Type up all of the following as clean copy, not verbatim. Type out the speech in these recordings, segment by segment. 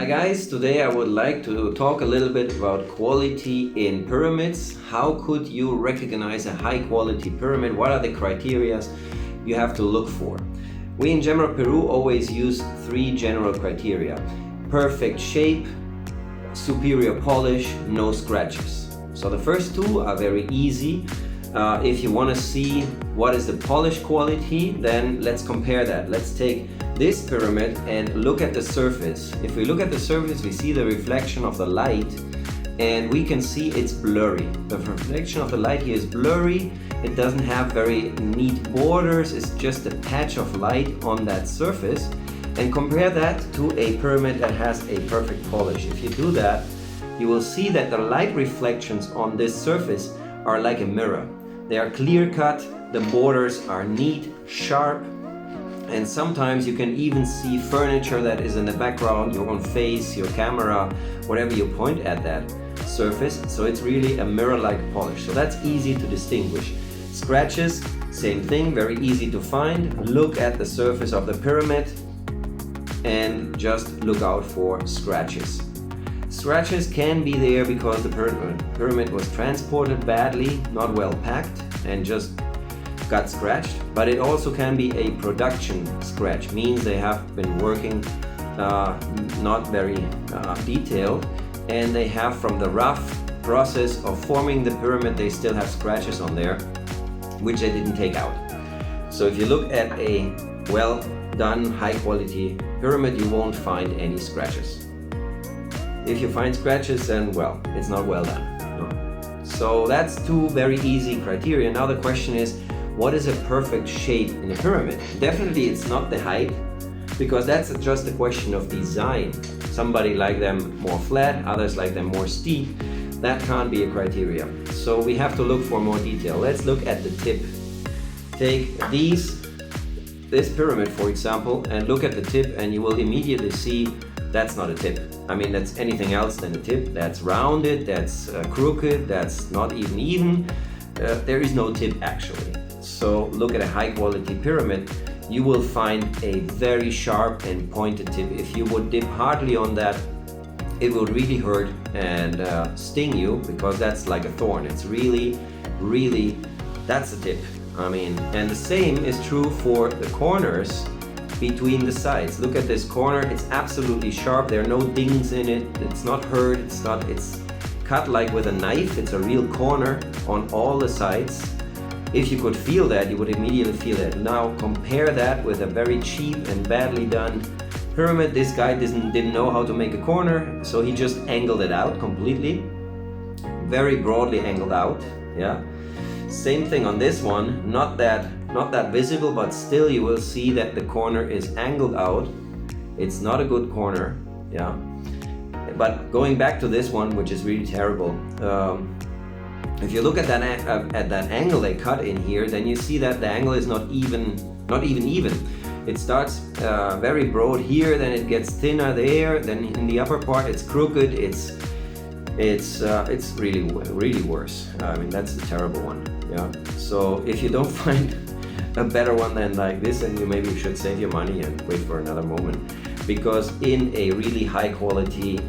guys, today I would like to talk a little bit about quality in pyramids. How could you recognize a high quality pyramid? What are the criteria you have to look for? We in Gemrock Peru always use 3 general criteria: perfect shape, superior polish, no scratches. So the first 2 are very easy. If you want to see what is the polish quality, then let's compare that. Let's take this pyramid and look at the surface. If we look at the surface, we see the reflection of the light and we can see it's blurry. The reflection of the light here is blurry. It doesn't have very neat borders. It's just a patch of light on that surface. And compare that to a pyramid that has a perfect polish. If you do that, you will see that the light reflections on this surface are like a mirror. They are clear cut, the borders are neat, sharp, and sometimes you can even see furniture that is in the background, your own face, your camera, whatever you point at that surface. So it's really a mirror-like polish. So that's easy to distinguish. Scratches, same thing, very easy to find. Look at the surface of the pyramid and just look out for scratches. Scratches can be there because the pyramid was transported badly, not well packed, and just got scratched. But it also can be a production scratch, means they have been working not very detailed, and they have, from the rough process of forming the pyramid, they still have scratches on there, which they didn't take out. So if you look at a well done, high quality pyramid, you won't find any scratches. If you find scratches, then well, it's not well done. No. So that's 2 very easy criteria. Now the question is, what is a perfect shape in a pyramid? Definitely it's not the height, because that's just a question of design. Somebody like them more flat, others like them more steep. That can't be a criteria. So we have to look for more detail. Let's look at the tip. Take this pyramid, for example, and look at the tip, and you will immediately see that's not a tip. I mean, that's anything else than a tip. That's rounded, that's crooked, that's not even. There is no tip actually. So look at a high quality pyramid, you will find a very sharp and pointed tip. If you would dip hardly on that, it will really hurt and sting you, because that's like a thorn. It's really, that's a tip. I mean, and the same is true for the corners between the sides. Look at this corner, it's absolutely sharp. There are no dings in it. It's not hurt, it's cut like with a knife. It's a real corner on all the sides. If you could feel that, you would immediately feel it. Now compare that with a very cheap and badly done pyramid. This guy didn't know how to make a corner, so he just angled it out completely. Very broadly angled out, yeah. Same thing on this one, not that visible, but still you will see that the corner is angled out. It's not a good corner, yeah. But going back to this one, which is really terrible, if you look at that angle they cut in here, then you see that the angle is not even. It starts very broad here, then it gets thinner there, then in the upper part it's crooked. It's really worse. I mean, that's a terrible one. Yeah. So if you don't find a better one than like this, then you maybe should save your money and wait for another moment, because in a really high quality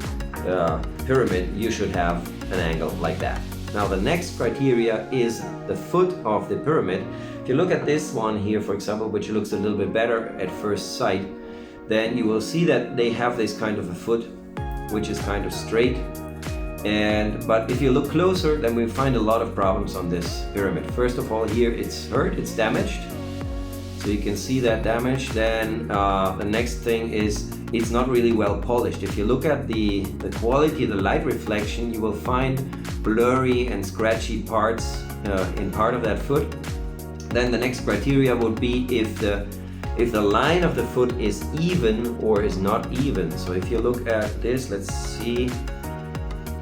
pyramid you should have an angle like that. Now the next criteria is the foot of the pyramid. If you look at this one here, for example, which looks a little bit better at first sight, then you will see that they have this kind of a foot which is kind of straight. But if you look closer, then we find a lot of problems on this pyramid. First of all, here it's hurt, it's damaged. So you can see that damage. Then the next thing is it's not really well polished. If you look at the quality, the light reflection, you will find blurry and scratchy parts in part of that foot. Then the next criteria would be if the line of the foot is even or is not even. So if you look at this, let's see.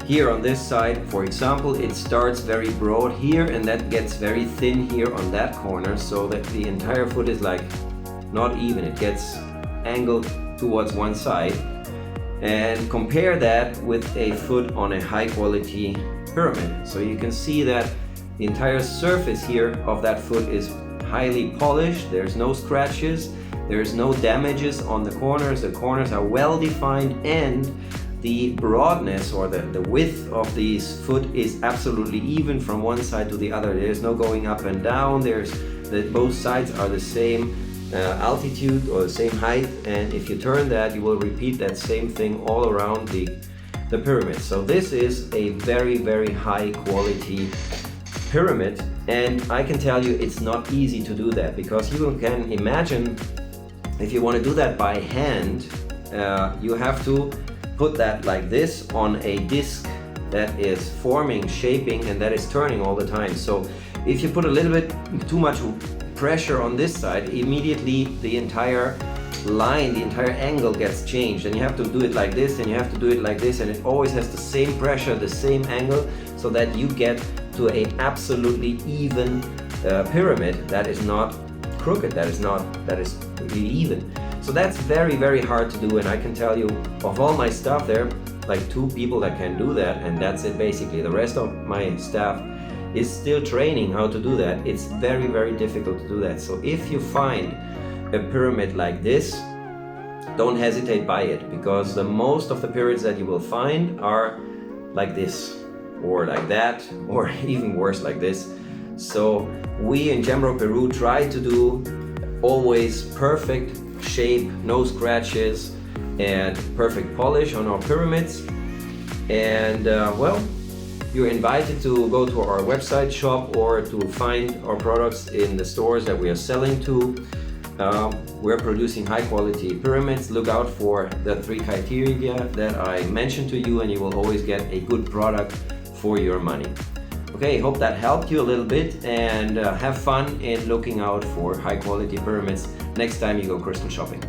Here on this side, for example, it starts very broad here and that gets very thin here on that corner, so that the entire foot is like not even. It gets angled towards one side. And compare that with a foot on a high quality pyramid. So you can see that the entire surface here of that foot is highly polished. There's no scratches. There's no damages on the corners are well defined, and the broadness or the width of this foot is absolutely even from one side to the other. There's no going up and down. Both sides are the same altitude or the same height, and if you turn that, you will repeat that same thing all around the pyramid. So this is a very, very high quality pyramid, and I can tell you it's not easy to do that, because you can imagine if you want to do that by hand, you have to put that like this on a disc that is forming, shaping, and that is turning all the time. So if you put a little bit too much pressure on this side, immediately the entire line, the entire angle gets changed, and you have to do it like this, and you have to do it like this, and it always has the same pressure, the same angle, so that you get to a absolutely even pyramid that is not crooked, that is really even. So that's very, very hard to do, and I can tell you, of all my staff, there are like 2 people that can do that, and that's it basically. The rest of my staff is still training how to do that. It's very, very difficult to do that. So if you find a pyramid like this, don't hesitate by it, because the most of the pyramids that you will find are like this, or like that, or even worse, like this. So we in Gemrock Peru try to do always perfect shape, no scratches, and perfect polish on our pyramids. And well, you're invited to go to our website shop or to find our products in the stores that we are selling to. We're producing high quality pyramids. Look out for the 3 criteria that I mentioned to you, and you will always get a good product for your money. Okay, hope that helped you a little bit, and have fun in looking out for high quality pyramids next time you go crystal shopping.